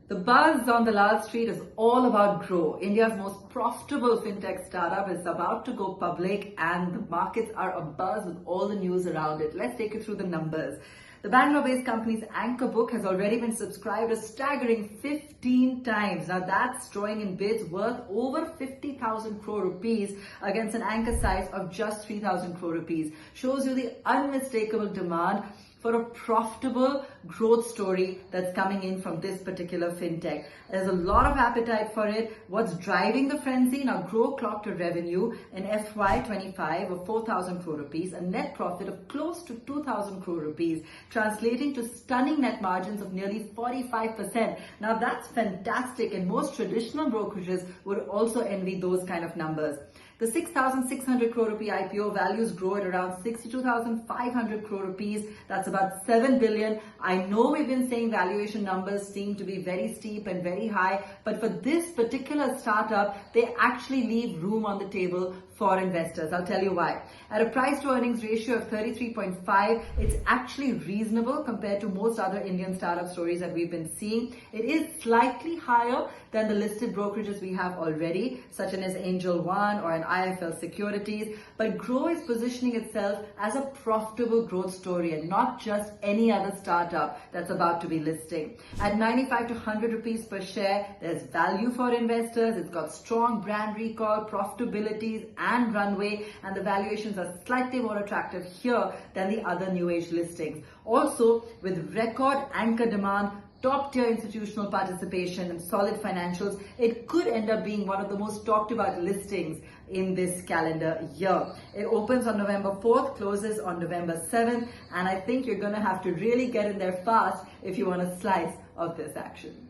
The buzz on the Lal Street is all about Groww. India's most profitable fintech startup is about to go public and the markets are abuzz with all the news around it. Let's take you through the numbers. The Bangalore-based company's anchor book has already been subscribed a staggering 15 times. Now that's drawing in bids worth over 50,000 crore rupees against an anchor size of just 3,000 crore rupees. Shows you the unmistakable demand for a profitable growth story that's coming in from this particular fintech. There's a lot of appetite for it. What's driving the frenzy? Now, Groww clocked a revenue in FY25 of 4,000 crore rupees, a net profit of close to 2,000 crore rupees, translating to stunning net margins of nearly 45%. Now, that's fantastic, and most traditional brokerages would also envy those kind of numbers. The 6,600 crore rupee IPO values Groww at around 62,500 crore rupees. That's about 7 billion. I know we've been saying valuation numbers seem to be very steep and very high, but for this particular startup, they actually leave room on the table for investors. I'll tell you why. At a price to earnings ratio of 33.5, it's actually reasonable compared to most other Indian startup stories that we've been seeing. It is slightly higher than the listed brokerages we have already, such as Angel One or an IFL Securities, but Groww is positioning itself as a profitable growth story and not just any other startup that's about to be listing. At 95 to 100 rupees per share, there's value for investors. It's got strong brand recall, profitability and runway, and the valuations are slightly more attractive here than the other new age listings. Also, with record anchor demand, top-tier institutional participation and solid financials, it could end up being one of the most talked about listings in this calendar year. It opens on November 4th, closes on November 7th, and I think you're going to have to really get in there fast if you want a slice of this action.